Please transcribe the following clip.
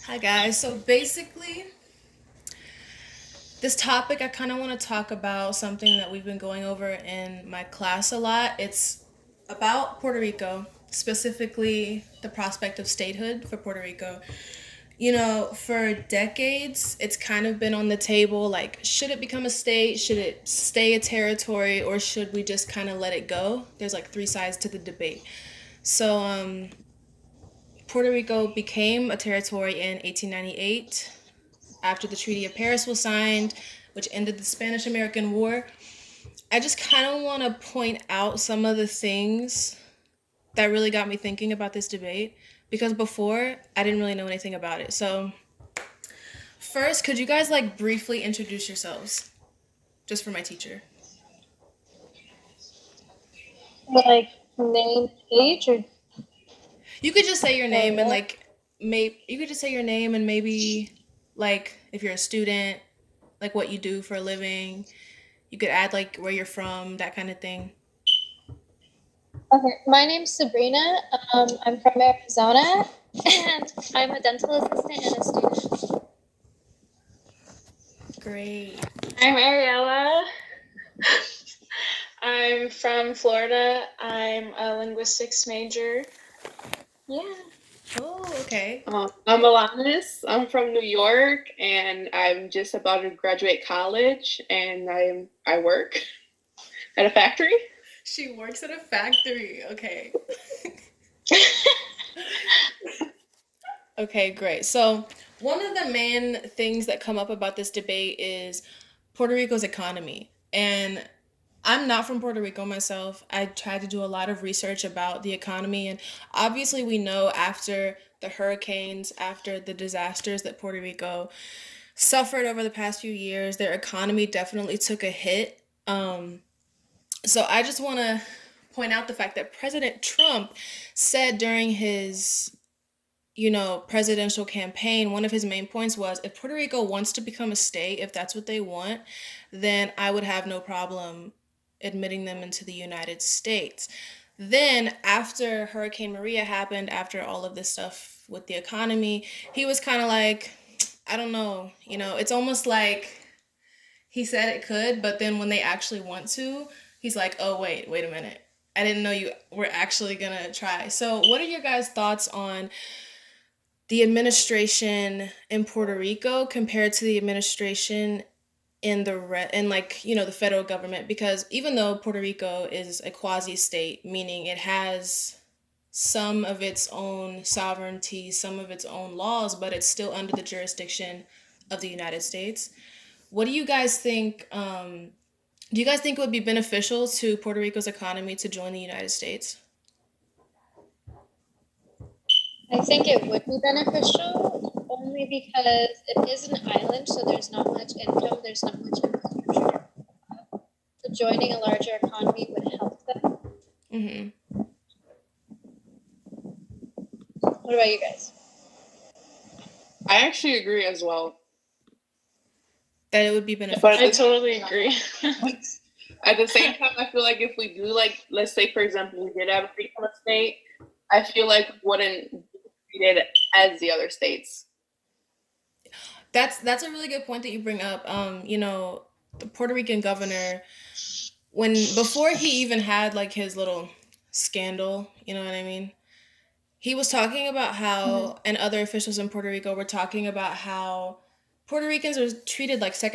Hi guys. So basically, this topic I kind of want to talk about something that we've been going over in my class a lot. It's about Puerto Rico, specifically the prospect of statehood for Puerto Rico. For decades, it's kind of been on the table like, should it become a state? Should it stay a territory? Or should we just kind of let it go? There's like three sides to the debate. So, Puerto Rico became a territory in 1898 after the Treaty of Paris was signed, which ended the Spanish American War. I just kind of want to point out some of the things that really got me thinking about this debate because before I didn't really know anything about it. So, first, could you guys like briefly introduce yourselves just for my teacher? Like name, age, You could just say your or name and what? like maybe you could just say your name and maybe like if you're a student, like what you do for a living. You could add like where you're from, that kind of thing. Okay, my name's Sabrina. I'm from Arizona, and I'm a dental assistant and a student. Great. I'm Ariella. I'm from Florida. I'm a linguistics major. Yeah. Oh, okay. I'm Alanis. I'm from New York, and I'm just about to graduate college, and I work at a factory. She works at a factory. Okay. Okay, great. So, one of the main things that come up about this debate is Puerto Rico's economy. And I'm not from Puerto Rico myself. I tried to do a lot of research about the economy. And obviously, we know after the hurricanes, after the disasters that Puerto Rico suffered over the past few years, their economy definitely took a hit. So, I just want to point out the fact that President Trump said during his presidential campaign, one of his main points was if Puerto Rico wants to become a state, if that's what they want, then I would have no problem admitting them into the United States. Then, after Hurricane Maria happened, after all of this stuff with the economy, he was kind of like, I don't know, it's almost like he said it could, but then when they actually want to, he's like, oh, wait a minute. I didn't know you were actually gonna try. So, what are your guys' thoughts on the administration in Puerto Rico compared to the administration in like the federal government, because even though Puerto Rico is a quasi state, meaning it has some of its own sovereignty, some of its own laws, but it's still under the jurisdiction of the United States. What do you guys think? Do you guys think it would be beneficial to Puerto Rico's economy to join the United States? I think it would be beneficial only because it is an island, so there's not much income, there's not much infrastructure. So joining a larger economy would help them. Mm-hmm. What about you guys? I actually agree as well. That it would be But I beneficial. totally agree. at the same time, I feel like if we do, like, let's say, for example, we did have a become a state, I feel like we wouldn't be treated as the other states. That's a really good point that you bring up. The Puerto Rican governor, when before he even had like his little scandal, you know what I mean? He was talking about Mhm. how, and other officials in Puerto Rico were talking about how Puerto Ricans are treated like second